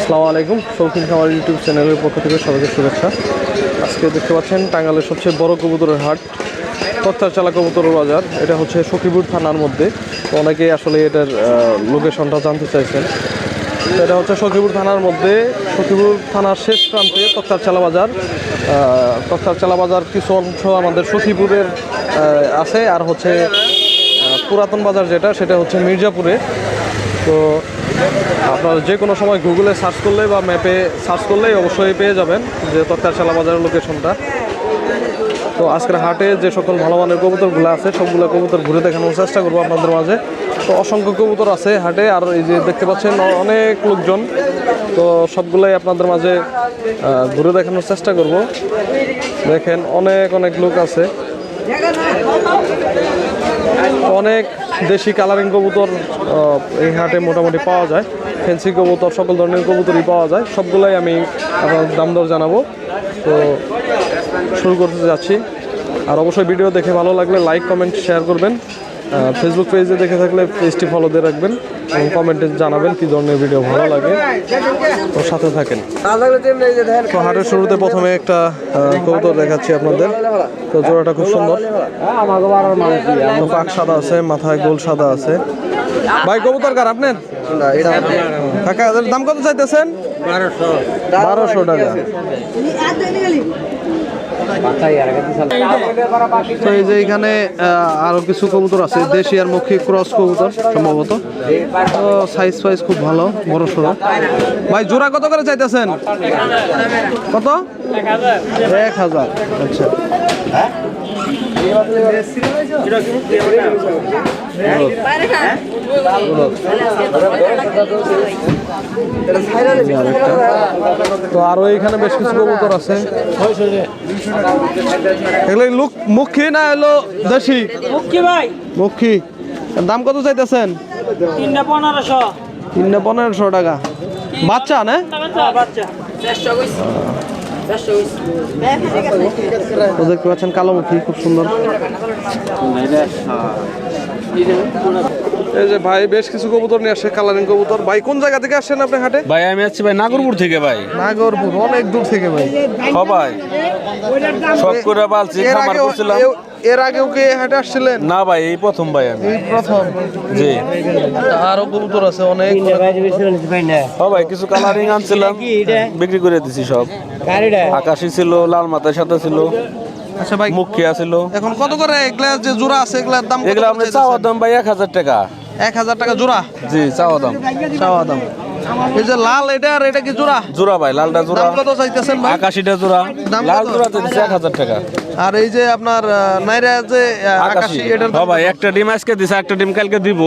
আসসালামু আলাইকুম। শৌখিন খামার ইউটিউব চ্যানেলের পক্ষ থেকে সবাইকে শুভেচ্ছা। আজকে দেখতে পাচ্ছেন টাঙ্গাইলের সবচেয়ে বড় কবুতরের হাট তক্তারচালা কবুতরের বাজার। এটা হচ্ছে সখীপুর থানার মধ্যে। তো অনেকেই আসলে এটার লোকেশনটা জানতে চাইছেন। তো এটা হচ্ছে সখীপুর থানার মধ্যে, সখীপুর থানার শেষ প্রান্তে তক্তারচালা বাজার। তক্তারচালা বাজার কিছু অংশ আমাদের সখীপুরের আছে, আর হচ্ছে পুরাতন বাজার যেটা সেটা হচ্ছে মির্জাপুরে। তো আপনারা যে কোনো সময় গুগলে সার্চ করলেই বা ম্যাপে সার্চ করলেই অবশ্যই পেয়ে যাবেন যে তক্তারচালা বাজারের লোকেশনটা। তো আজকের হাটে যে সকল ভালো মানের কবুতরগুলো আছে সবগুলো কবুতর ঘুরে দেখানোর চেষ্টা করবো আপনাদের মাঝে। তো অসংখ্য কবুতর আছে হাটে, আর এই যে দেখতে পাচ্ছেন অনেক লোকজন। তো সবগুলাই আপনাদের মাঝে ঘুরে দেখানোর চেষ্টা করব। দেখেন অনেক অনেক লোক আছে, অনেক দেশি কালারিং কবুতর এই হাটে মোটামুটি পাওয়া যায়। ফ্যান্সি কবুতর সকল ধরনের কবুতরই পাওয়া যায়, সবগুলাই আমি আপনার দাম দর জানাবো। তো শুরু করতে যাচ্ছি। আর অবশ্যই ভিডিও দেখে ভালো লাগলে লাইক কমেন্ট শেয়ার করবেন। ফেসবুক পেজে দেখে থাকলে পেজটি ফলো দিয়ে রাখবেন এবং কমেন্টে জানাবেন কী ধরনের ভিডিও ভালো লাগে। তো সাথে থাকেন। তো হাটের শুরুতে প্রথমে একটা কবুতর দেখাচ্ছি আপনাদের। তো জোড়াটা খুব সুন্দর, তো পাক সাদা আছে, মাথায় গোল সাদা আছে। ভাই কবুতর কার আপনার? কাকা দাম কত চাইতেছেন? 1200 টাকা। তো এই যে এখানে আরো কিছু কবুতর আছে, দেশি আর মুখী ক্রস কবুতর সম্ভবত। তো সাইজ ফাইজ খুব ভালো, বড় সড়ো। ভাই জোড়া কত করে চাইতেছেন? কত? 1000। আচ্ছা, তো আরো এখানে বেশ কিছু কবুতর আছে। এগুলো মুখী না এলো দেশি? মুখী। দাম কত চাইতেছেন? 1500 টাকা। বাচ্চা না? তো দেখতে পাচ্ছেন কালোমুখী, খুব সুন্দর। এই যে ভাই বেশ কিছু কবুতর নিয়ে আসে, কালারিং কবুতর। ভাই কোন জায়গা থেকে আসছেন আপনি হাটে? ভাই আমি আছি ভাই নাগরপুর থেকে। ভাই নাগরপুর অনেক দূর থেকে ভাই। সবাই সব করে পালছি, খামার করছিলাম। এর আগেও কি হাটে আসছিলেন? না ভাই এই প্রথম ভাই আমি। এই প্রথম? জি। আরো কবুতর আছে অনেক। ভাই কিছু কালারিং আনছিলাম, বিক্রি করে দিছি সব। আকাশি ছিল, লাল মাথার সাথে ছিল। আচ্ছা ভাই, মুখিয়া ছিল। এখন কত করে এগুলা যে জোড়া আছে এগুলার দাম? এগুলো আপনি চাওয়া দাম ভাই 1000 টাকা। 1000 টাকা জোড়া? জি, চাওয়া দাম। চাওয়া দাম। এই যে লাল এটা, আর এটা কি জোড়া? জোড়া ভাই, লালটা জোড়া। দাম কত চাইতেছেন ভাই? আকাশিটা জোড়া। লাল জোড়াতে দিছি 1000 টাকা। আর এই যে আপনার নাইরা যে আকাশি, এটার দাম ভাই একটা ডিম আজকে দিছে, একটা ডিম কালকে দিব।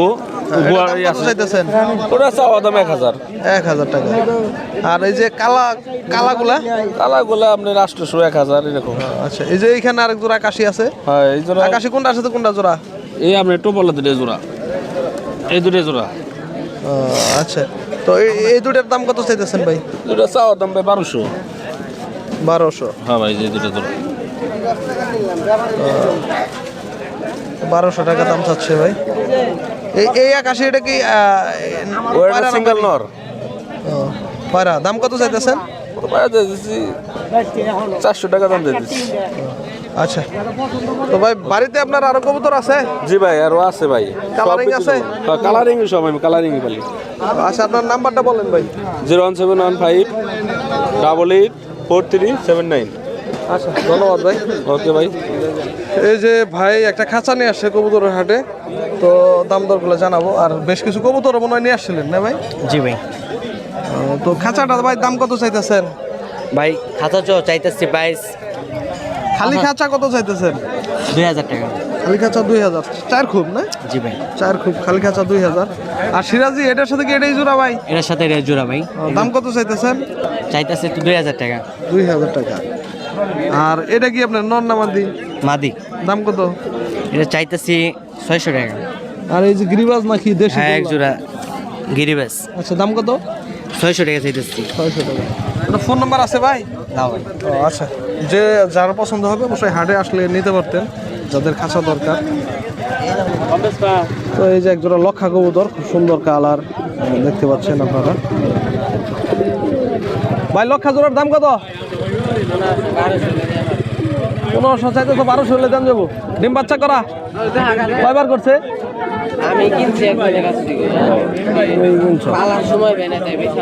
কত চাইতেছেন? ওটা চাওয়া দাম 1000। 1000 টাকা। আর এই যে কালাগুলা? কালাগুলা আপনার 800 1000 এরকম। আচ্ছা, এই যে এইখানে আরেক জোড়া আকাশি আছে। হ্যাঁ, এই জোড়া আকাশি কোনটার সাথে কোনটা জোড়া? এই আপনার টোপলা দুটো জোড়া, এই দুটো জোড়া। আচ্ছা, তো এই দুটার দাম কত চাইতেছেন ভাই? দুটো চাওয়া দাম ভাই 1200। 1200? হ্যাঁ ভাই, এই দুটো জোড়া 1200 টাকা দাম চাচ্ছে ভাই। এই আকাশি এটা কি ওটা সিঙ্গেল নর? পায়রা। দাম কত চাইতেছেন? পায়রা দিয়েছি 400 টাকা দাম দিয়ে দিচ্ছি। আচ্ছা, তো ভাই বাড়িতে আপনার আরো কবুতর আছে? জি ভাই, আরো আছে ভাই। কালারিং আছে? হ্যাঁ, কালারিং সব আমি কালারিংই পালি। আচ্ছা, আপনার নাম্বারটা বলেন ভাই। 01715 88 4379। আচ্ছা, ধন্যবাদ ভাই। ওকে ভাই। এই যে ভাই একটা খাঁচা নিয়ে আসছে কবুতরের হাটে, তো দাম দরগুলো জানাবো। আর বেশ কিছু কবুতর মনে হয় নিয়ে আসছিলেন না ভাই? জি ভাই। তো খাঁচাটা ভাই দাম কত চাইতেছেন? ভাই খাতা চাইতেছি 22। খালি খাঁচা কত চাইতেছেন? 2000 টাকা। খালি খাঁচা 2000। চার খুব না? জি ভাই। চার খুব, খালি খাঁচা 2000। আর সিরাজি এটার সাথে কি এটাই জোড়া ভাই? এটার সাথে এটা জোড়া ভাই। দাম কত চাইতেছেন? চাইতেছি তো 2000 টাকা। 2000 টাকা। আর এটা কি আপনার নর না মাদি? মাদি। দাম কত? এটা চাইতেছি 600 টাকা। আর এই যে গিরিবাজ নাকি দেশি? হ্যাঁ, এক জোড়া গিরিবাস। আচ্ছা, দাম কত? 600 টাকা চাইতেছি। 600 টাকা। এটা ফোন নাম্বার আছে ভাই? না ভাই। আচ্ছা, যে যার পছন্দ হবে অবশ্যই হাটে আসলে নিতে পারতেন, যাদের খাঁচা দরকার। তো এই যে একজোড়া লক্ষা কবুতর, খুব সুন্দর কালার, দেখতে পাচ্ছেন আপনারা। ভাই লক্ষা জোড়ার দাম কত? 1500 চাইতে তো 1200 হলে দাম যাবো। ডিম বাচ্চা করা কয়বার করছে? আমি কিনছি একজনের কাছ থেকে পালার সময় বেনে তাই বেশি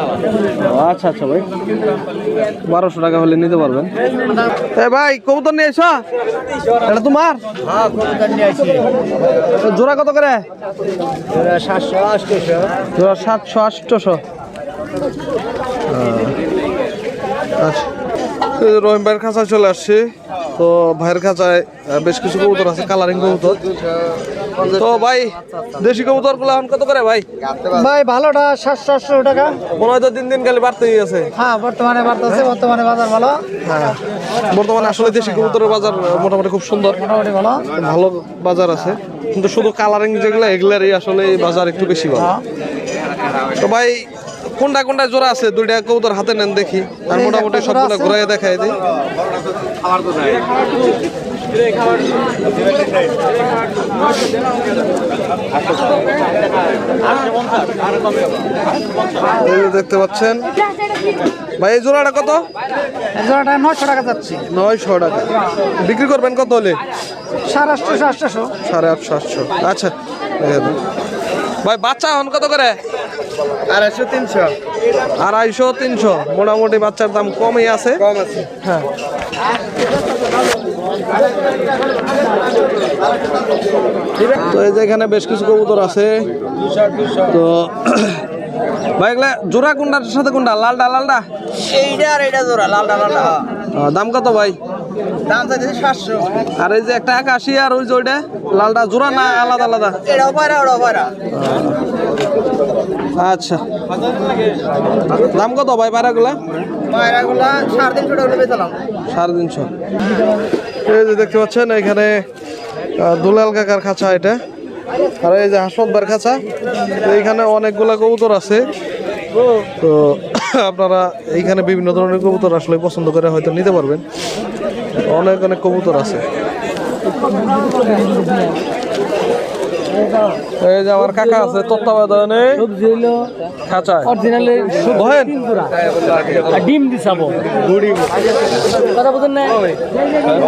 আচ্ছা আচ্ছা ভাই, 1200 টাকা হলে নিতে পারবেন। এ ভাই কবুতর নিয়ে এসো, এটা তোমার? হ্যাঁ কবুতর নিয়ে আসি। জোড়া কত করে? 700 800। জোড়া 700 800। আচ্ছা, এই যে রহিম ভাইয়ের খাঁচায় চলে আসছি। তো ভাইয়ের খাঁচায় বেশ কিছু কবুতর আছে, কালারিং কবুতর। তো ভাই দেশি কবুতর গুলো এখন কত করে ভাই? ভাই ভালোটা 700 800 টাকা। মনে হয় তো দিন দিন খালি বাড়তেই আছে। হ্যাঁ বর্তমানে বাড়তেছে, বর্তমানে বাজার ভালো। হ্যাঁ, বর্তমানে আসলে দেশি কবুতরের বাজার মোটামুটি খুব সুন্দর, মোটামুটি ভালো। ভালো বাজার আছে। কিন্তু শুধু কালারিং যেগুলো এগুলারই আসলে এই বাজার একটু বেশি ভালো। তো ভাই কোনটা কোনটা জোড়া আছে? দুইটা কবুতর হাতে নেন দেখি, আর মোটামুটি সবগুলো ঘুরাই দেখাই দিই। এই যে দেখতে পাচ্ছেন ভাই, এই জোড়াটা কত? জোড়াটা 900 টাকা যাচ্ছে। 900 টাকা। বিক্রি করবেন কত হলে? 850 800। 850 800। আচ্ছা ভাই, বাচ্চা এখন কত করে? 250 300। 250 300। মোটামুটি বাচ্চার দাম কমই আছে। কম আছে। হ্যাঁ, তো এই যে এখানে বেশ কিছু কবুতর আছে। তো ভাই এগুলা জোড়া কোনটার সাথে কোনটা? লালটা লালটা? এইটা আর এইটা জোড়া লালটা লালটা। দাম কত ভাই? দাম চাইছে 700। আর এই যে একটা 81 আর ওই যে ওইটা লালটা জোড়া না আলাদা আলাদা? এটাও পায়রা ওটাও পায়রা। আচ্ছা, দাম কত ভাই পায়রাগুলা? পায়রাগুলা 350 টাকা বেচলাম। 350। এই যে দেখতে পাচ্ছেন এখানে দুলাল কাকার খাঁচা এটা, আর এই যে হাসমত বার খাঁচা। তো এইখানে অনেকগুলা কবুতর আছে। তো আপনারা এইখানে বিভিন্ন ধরনের কবুতর আসলে পছন্দ করে হয়তো নিতে পারবেন। অনেক অনেক কবুতর আছে। এই যে আমার কাকা আছে তত্ত্বাবধানে খাঁচায়। বহেন। ডিম দিছাবো কথা বুঝেন না?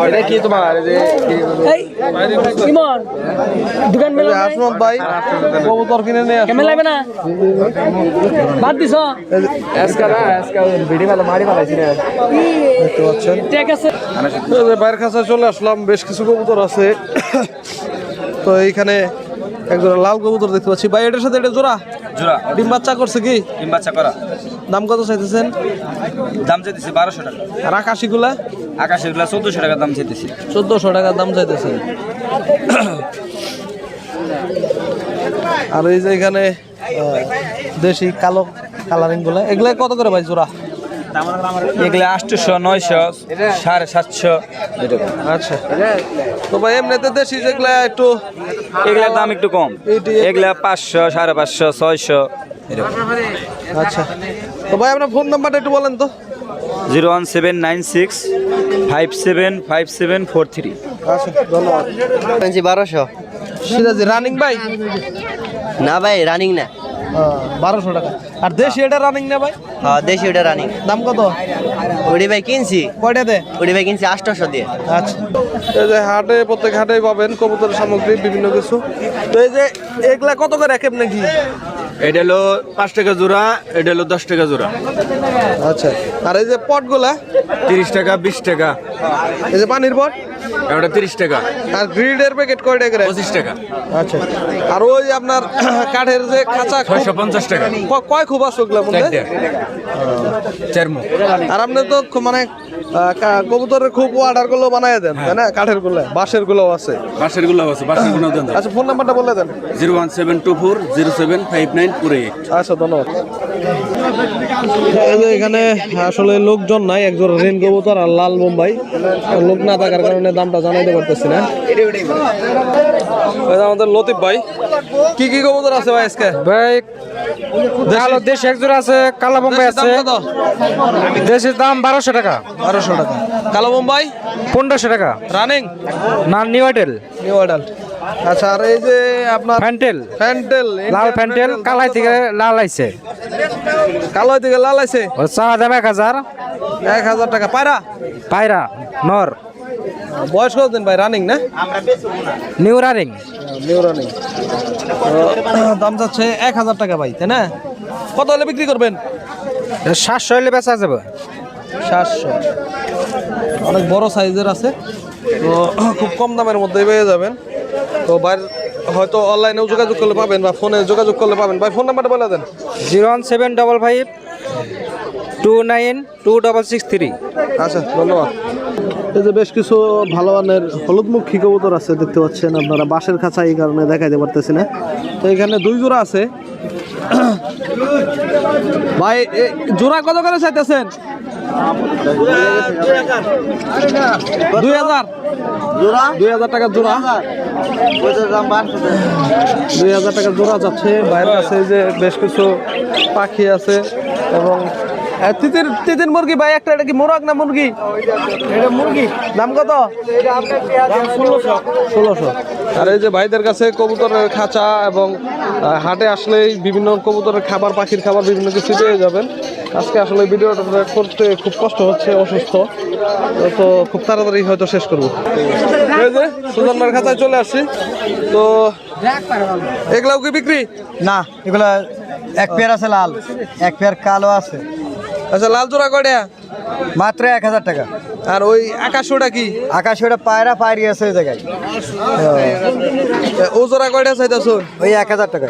এটা কি তোমার? এই ইমন দোকান মেলা হাসমত ভাই কবুতর কিনে নিয়ে আসলো। কেমন লাগবে না? বাদ দিছ দেখতে পাচ্ছেন ঠিক আছে। এই যে বাইরের কাছে চলে আসলাম, বেশ কিছু কবুতর আছে। তো এইখানে একজোড়া লাল কবুতর দেখতে পাচ্ছি। ভাই এটার সাথে এটা জোড়া? জোড়া ডিম বাচ্চা করছে কি? ডিম বাচ্চা করা। দাম কত চাইতেছেন? দাম চাইতেছি 1200 টাকা। আর আকাশিগুলা? আকাশেরগুলা 1400 টাকা দাম চাইতেছি। 1400 টাকা দাম চাইতেছেন। আর এই যে এখানে দেশি কালো কালারিং গুলা, এগুলা কত করে ভাই জোড়া? এগুলা 800 900 750 এরকম। আচ্ছা, তো ভাই এমনিতে দেশি যেগুলা একটু এগুলার দাম একটু কম। এইটি- এগুলা 500 550 600 এরকম। আচ্ছা, তো ভাই আপনার ফোন নাম্বারটা একটু বলেন তো। 01796 575743। আচ্ছা, ধন্যবাদ। 1200 সিরাজি রানিং ভাই? না ভাই রানিং না। 1200 টাকা। আর দেশি এটা রানিং না ভাই? হ্যাঁ দেশি ওটা রানিং। দাম কত? ওডি ভাই কিনছি, কয়টা দে? ওডি ভাই কিনছি 800 দিয়ে। আচ্ছা, এই যে হাটে প্রত্যেক হাটেই পাবেন কবুতরের সামগ্রী বিভিন্ন কিছু। তো এই যে এগুলা কত করে এক নাকি? এটা হলো 5 টাকা জোড়া, এটা হলো 10 টাকা জোড়া। আচ্ছা, আর এই যে পটগুলা? 30 টাকা 20 টাকা। এই যে পানির পট? এটা 30 টাকা। আর গ্রিডের প্যাকেট কয়টা করে? 25 টাকা। আচ্ছা, আর ওই আপনার কাঠের যে খাঁচা 650 টাকা। কয় খুব আছে ওগুলা মধ্যে? 4 মুখ। আর আপনি তো মানে কবুতরের খুব অর্ডার গুলো বানায় দেন তাই না? কাঠের গুলো, বাঁশের গুলো আছে। বাঁশের গুলো আছে, বাঁশের গুলো দেন। আচ্ছা, ফোন নাম্বারটা বলে দেন। 01724075948। আচ্ছা, ধন্যবাদ। এই যে এখানে আসলে লোকজন নাই, একজন রেন কবুতর আর লাল বোম্বাই। লোক না থাকার কারণে দামটা জানাইতে পারতেছি না। এই যে আমাদের লতিফ ভাই, কি কি কবুতর আছে ভাই আজকে? ভাই কালো দেশ এক জোড়া আছে, কালো বোম্বাই আছে। দাম কত? দেশের দাম 1200 টাকা। 1200 টাকা। কালো বোম্বাই 1500 টাকা। রানিং না নিউ আইটেল। New adult. আচ্ছা, আর এই যে আপনার ফ্যান্টেল ফ্যান্টেল, লাল ফ্যান্টেল কালাই থেকে লাল আইছে কালো থেকে লাল আছে ও চাওয়া দাম 1000 1000 টাকা পায়রা। পায়রা নর বয়স কতদিন ভাই? রানিং না? New running new running. দাম যাচ্ছে 1000 টাকা ভাই, তাই না? কত হলে বিক্রি করবেন? 700 হলে বেচা যাবে। 700। অনেক বড় সাইজের আছে, তো খুব কম দামের মধ্যেই পেয়ে যাবেন। তো বাইরে হয়তো অনলাইনেও যোগাযোগ করলে পাবেন বা ফোনে যোগাযোগ করলে পাবেন। ভাই ফোন নাম্বারটা বলে দেন। 01755 292663। আচ্ছা, ধন্যবাদ। এই যে বেশ কিছু ভালো মানের হলুদমুখী কবুতর আছে দেখতে পাচ্ছেন আপনারা। বাঁশের খাঁচা এই কারণে দেখাইতে পারতেছি না। তো এখানে 2 জোড়া আছে। ভাই জোড়া কত করে চাইতেছেন? 2000 2000 টাকা জোড়া। 2000 টাকা জোড়া যাচ্ছে। বাইরের কাছে যে বেশ কিছু পাখি আছে এবং তিতির মুরগি ভাই একটা। এটা কি মোরগ না মুরগি? এটা মুরগি। দাম কত? 1600। আর এই যে ভাইদের কাছে কবুতরের খাঁচা এবং হাটে আসলেই বিভিন্ন কবুতরের খাবার, পাখির খাবার বিভিন্ন কিছু পেয়ে যাবেন। আজকে আসলে ভিডিওটা করতে খুব কষ্ট হচ্ছে, অসুস্থ, তো খুব তাড়াতাড়ি হয়তো শেষ করবো। এই যে সুজনমার খাঁচায় চলে আসছি। তো এগুলাও কি বিক্রি? না, এগুলা এক পেয়ার আছে লাল, এক পেয়ার কালো আছে। আচ্ছা, লাল জোড়া কয়টা? মাত্র 1000 টাকা। আর ওই আকাশটা কি? আকাশে ওটা পায়রা পায়রি আছে ওই জায়গায়, ও জোড়া কয়টা চাইতেছ? ওই 1000 টাকা।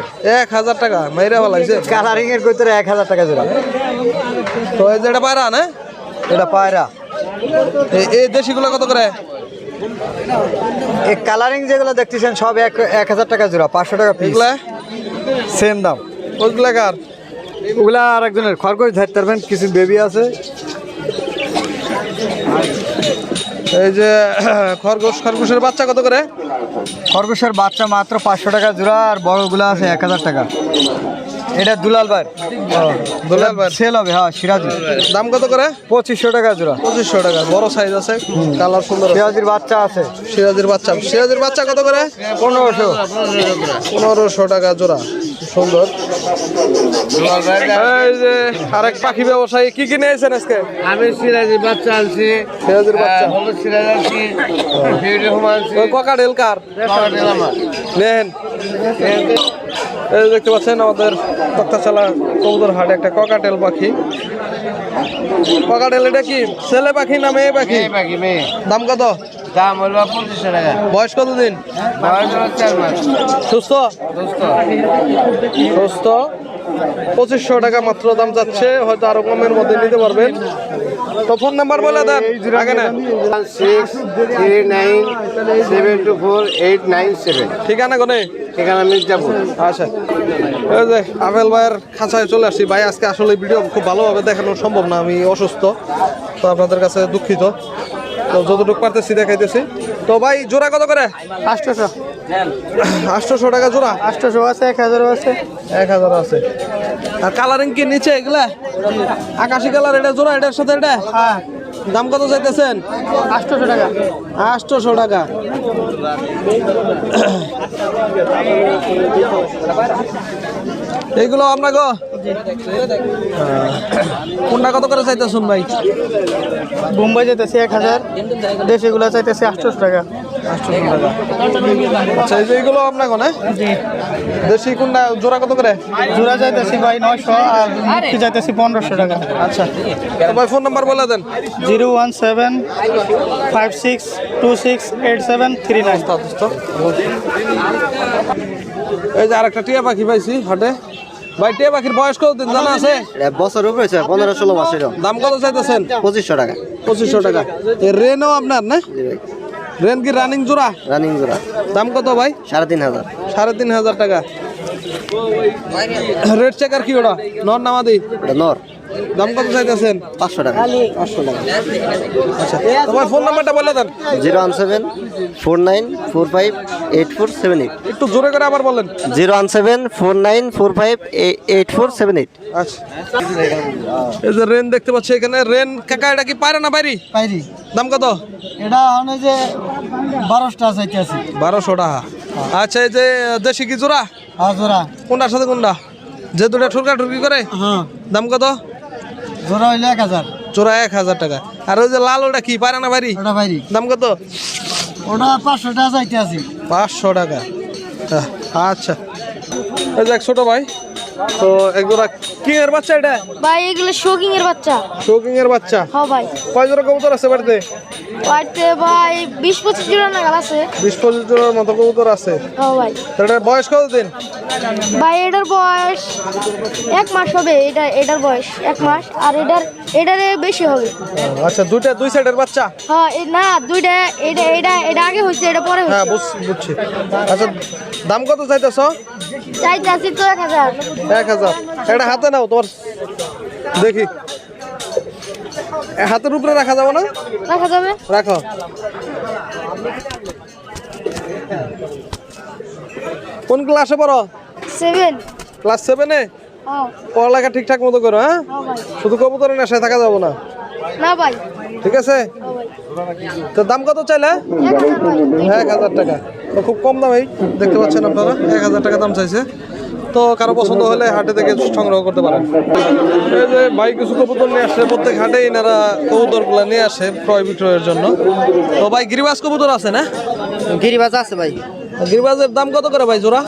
1000 টাকা মাইরা ভালো লাগছে। কালারিং এর ভিতরে 1000 টাকা জোড়া। তো এই যে এটা পায়রা না? এটা পায়রা। এই দেশিগুলো কত করে? এই কালারিং যেগুলো দেখতেছেন সব 1000 টাকা জোড়া, 500 টাকা পিস। এগুলা সেম দাম। ওইগুলা কার? ওগুলা আর একজনের। খরগোশ ধরতে পারবেন, কিছু বেবি আছে। এই যে খরগোশের বাচ্চা কত করে? খরগোশের বাচ্চা মাত্র 500 টাকা জোড়া, আর বড়গুলো আছে 1000 টাকা। এটা দুলাল ভাই, দুলাল ভাই সেল হবে। হ্যাঁ, সিরাজি। দাম কত করে? 2500 টাকা জোড়া। 2500 টাকা। বড় সাইজ আছে, কালার সুন্দর। সিরাজির বাচ্চা আছে। সিরাজির বাচ্চা কত করে? 1500। 1500 টাকা জোড়া। সুন্দর। এই যে আরেক পাখি ব্যবসায়ী, কি কি নিয়েছেন আজকে? আমি সিরাজির বাচ্চা আনছি, সিরাজির বাচ্চা। হলুদ সিরাজ আনছি, ফিউরিহুম আনছি। ওই ককাটেল কার? নেন। এই যে দেখতে পাচ্ছেন আমাদের তক্তাচালা কবুতর হাটে একটা ককাটেল পাখি। ককাটেল এটা কি ছেলে পাখি না মেয়ে পাখি? মেয়ে পাখি, মেয়ে। দাম কত? দাম হলো 2500 টাকা। বয়স কতদিন? বয়স হলো 4 মাস। সুস্থ? দোস্ত, সুস্থ। 2500 টাকা মাত্র দাম যাচ্ছে, হয়তো আরো কমের মধ্যে নিতে পারবেন। তো ফোন নাম্বার বলে দেন আগে না। 639724 ঠিকানা কোনে? ঠিকানা মির্জাপুর। আচ্ছা, এই যে আফেল ভাইয়ের খাঁচায় চলে আসছি। ভাই আজকে আসলে ভিডিও খুব ভালোভাবে দেখানো সম্ভব না, আমি অসুস্থ, তো আপনাদের কাছে দুঃখিত। তো যতটুকু পারতেছি দেখাইতেছি। তো ভাই জোড়া কত করে? 800। 800 টাকা জোড়া। 800 আছে, 1000 আছে। 1000 আছে। আর কালারিং কি নিচে এগুলা? আকাশি কালার, এটা জোড়া, এটার সাথে এটা হ্যাঁ, দাম কত চাইতেছেন? 800 টাকা। 800 টাকা। এইগুলো আপনাকে কোনটা কত করে চাইতেছুন ভাই? বোম্বাই চাইতেছে 1000, দেশিগুলো চাইতেছে 800 টাকা। 800 টাকা। আচ্ছা, এই যে এইগুলো আপনাকে না? দেশি কোনটা জোড়া কত করে? জোড়া চাইতেছি ভাই 900, আর মুক্তি চাইতেছি 1500 টাকা। আচ্ছা, তো ভাই ফোন নাম্বার বলে দেন। 01756268739। এই যে আরেকটা টিয়া পাখি পাইছি হাটে। ভাই টিয়া পাখির বয়স কতদিন জানা আছে? বছর উপরে 15-16 মাসের। দাম কত চাইতেছেন? 2500 টাকা। 2500 টাকা। এই রেনও আপনার না? রেন কি রানিং জোড়া? রানিং জোড়া। দাম কত ভাই? 3500। 3500 টাকা। রেড চেকার কি ওটা? নর নামাদি? এটা নর। দাম কত চাইতেছেন? 500 টাকা। 500 টাকা। আচ্ছা, তোমার ফোন নাম্বারটা বলে দেন। 01749458478। একটু জোরে করে আবার বলেন। 01749458478। আচ্ছা, এই যে রেন দেখতে পাচ্ছি এখানে। রেন কাকা এটা কি পায়রা না বাইরি? পাইরি। দাম কত? এটা হনে যে 1200 চাইতেছি। 1200 টাকা। আচ্ছা এই যে দেশি কি জোড়া জোড়া কোনটার সাথে কোনটা যে দুটা ঠুরকা ঠুরকি করে হ্যাঁ দাম কত জোড়া হইলে 1000 জোড়া 1000 টাকা আর ওই যে লাল ওটা কি পারে না বাড়ি ওটা বাইরি দাম কত ওটা 500 টাকা চাইতে আছি 500 টাকা আচ্ছা এই যে এক ছোট ভাই তো এক জোড়া কি এর বাচ্চা এটা ভাই এগুলো শোকিং এর বাচ্চা শৌকিং এর বাচ্চা হ্যাঁ ভাই কয় জোড়া কবুতর আছে বাড়িতে বাড়িতে ভাই 20-25 জোড়া নাগাল আছে 20-25 জোড়ার মতো কবুতর আছে হ্যাঁ ভাই তো এটার বয়স কত দিন ভাই এটার বয়স 1 মাস হবে এটার বয়স 1 মাস আর এটারে বেশি হবে আচ্ছা দুই সাইডের বাচ্চা হ্যাঁ না দুইটা এটা আগে হইছে এটা পরে হ্যাঁ হইছে বুঝছি আচ্ছা দাম কত চাইতেছ চাইতে আছি তো 1000 1000 এটা হাতে নাও তোমার দেখি হাতের উপরে রাখা যাবে না রাখা যাবে রাখো কোন ক্লাসে পড়ো 7 ক্লাস 7-এ হ্যাঁ পড়ালেখা ঠিকঠাক মতো করো হ্যাঁ হ্যাঁ ভাই শুধু কবুতরের নেশায় থাকা যাবে না না ভাই ঠিক আছে হ্যাঁ ভাই তো দাম কত চাইলে 1000 ভাই 1000 টাকা তো খুব কম দামেই দেখতে পাচ্ছেন আপনারা 1000 টাকা দাম চাইছে তো কারো পছন্দ হলে হাটে থেকে সংগ্রহ করতে পারেন এই যে ভাই কিছু কবুতর নিয়ে আসে প্রত্যেক হাটে এনারা কবুতরগুলো নিয়ে আসে ক্রয় বিক্রয়ের জন্য তো ভাই গিরিবাজ কবুতর আছে না গিরিবাজ আছে ভাই গিরিবাজের দাম কত করে ভাই জোড়া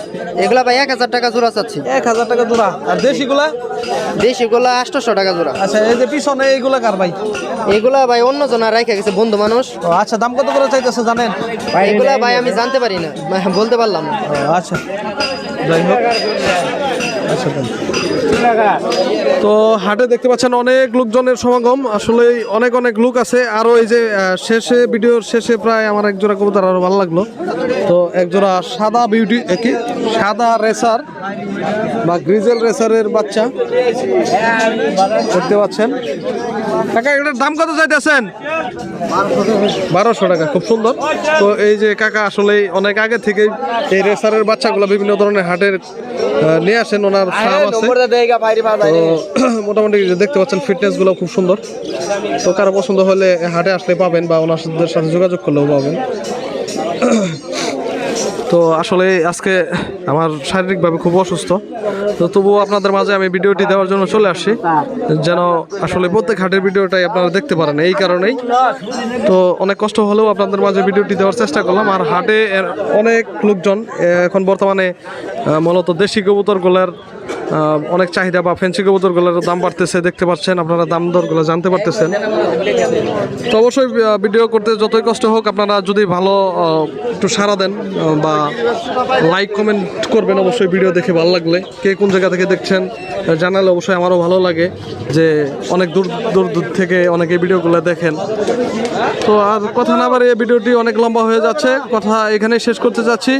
এগুলা ভাই 1000 টাকা জোড়া চাচ্ছি 1000 টাকা জোড়া আর দেশিগুলা দেশিগুলা 800 টাকা জোড়া আচ্ছা এই যে পিছনে এইগুলা কার ভাই এগুলা ভাই অন্য জনা রাখা গেছে বন্ধু মানুষ ও আচ্ছা দাম কত করে চাইতেছে জানেন এগুলা ভাই আমি জানতে পারি না বলতে পারলাম না ও, আচ্ছা যাই হোক আচ্ছা তাই। তো হাটে দেখতে পাচ্ছেন অনেক লোকজনের সমাগম আসলে অনেক লোক আছে আরো এই যে শেষে ভিডিওর শেষে প্রায় আমার এক জোড়া কবুতর আরো ভালো লাগলো তো এক জোড়া সাদা বিউটি কি সাদা রেসার বা গ্রিজেল রেসারের বাচ্চা দেখতে পাচ্ছেন কাকা এটার দাম কত চাইতেছেন 1200 টাকা খুব সুন্দর তো এই যে কাকা আসলে অনেক আগে থেকে এই রেসারের বাচ্চাগুলো বিভিন্ন ধরনের হাটের নিয়ে আসেন ওনার ফার্ম আছে তো মোটামুটি দেখতে পাচ্ছেন ফিটনেস গুলো খুব সুন্দর তো কারো পছন্দ হলে হাটে আসলে পাবেন বা ওনাদের সাথে যোগাযোগ করলেও পাবেন তো আসলে আজকে আমার শারীরিকভাবে খুব অসুস্থ তো তবুও আপনাদের মাঝে আমি ভিডিওটি দেওয়ার জন্য চলে আসছি যেন আসলে প্রত্যেক হাটের ভিডিওটাই আপনারা দেখতে পারেন এই কারণেই তো অনেক কষ্ট হলেও আপনাদের মাঝে ভিডিওটি দেওয়ার চেষ্টা করলাম আর হাটে অনেক লোকজন এখন বর্তমানে মূলত দেশি কবুতরগুলোর অনেক চাহিদা বা ফ্যান্সি কবুতরগুলোর দাম বাড়তেছে দেখতে পাচ্ছেন আপনারা দাম দরগুলো জানতে পারতেছেন তো অবশ্যই ভিডিও করতে যতই কষ্ট হোক আপনারা যদি ভালো একটু সাড়া দেন বা লাইক কমেন্ট করবেন অবশ্যই ভিডিও দেখে ভালো লাগলে কে কোন জায়গা থেকে দেখছেন জানালে অবশ্যই আমারও ভালো লাগে যে অনেক দূর থেকে অনেকে ভিডিওগুলো দেখেন তো আর কথা না বাড়িয়ে ভিডিওটি অনেক লম্বা হয়ে যাচ্ছে কথা এখানেই শেষ করতে যাচ্ছি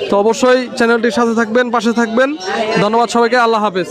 তো অবশ্যই চ্যানেলটির সাথে থাকবেন পাশে থাকবেন ধন্যবাদ সবাইকে আল্লাহ হাফেজ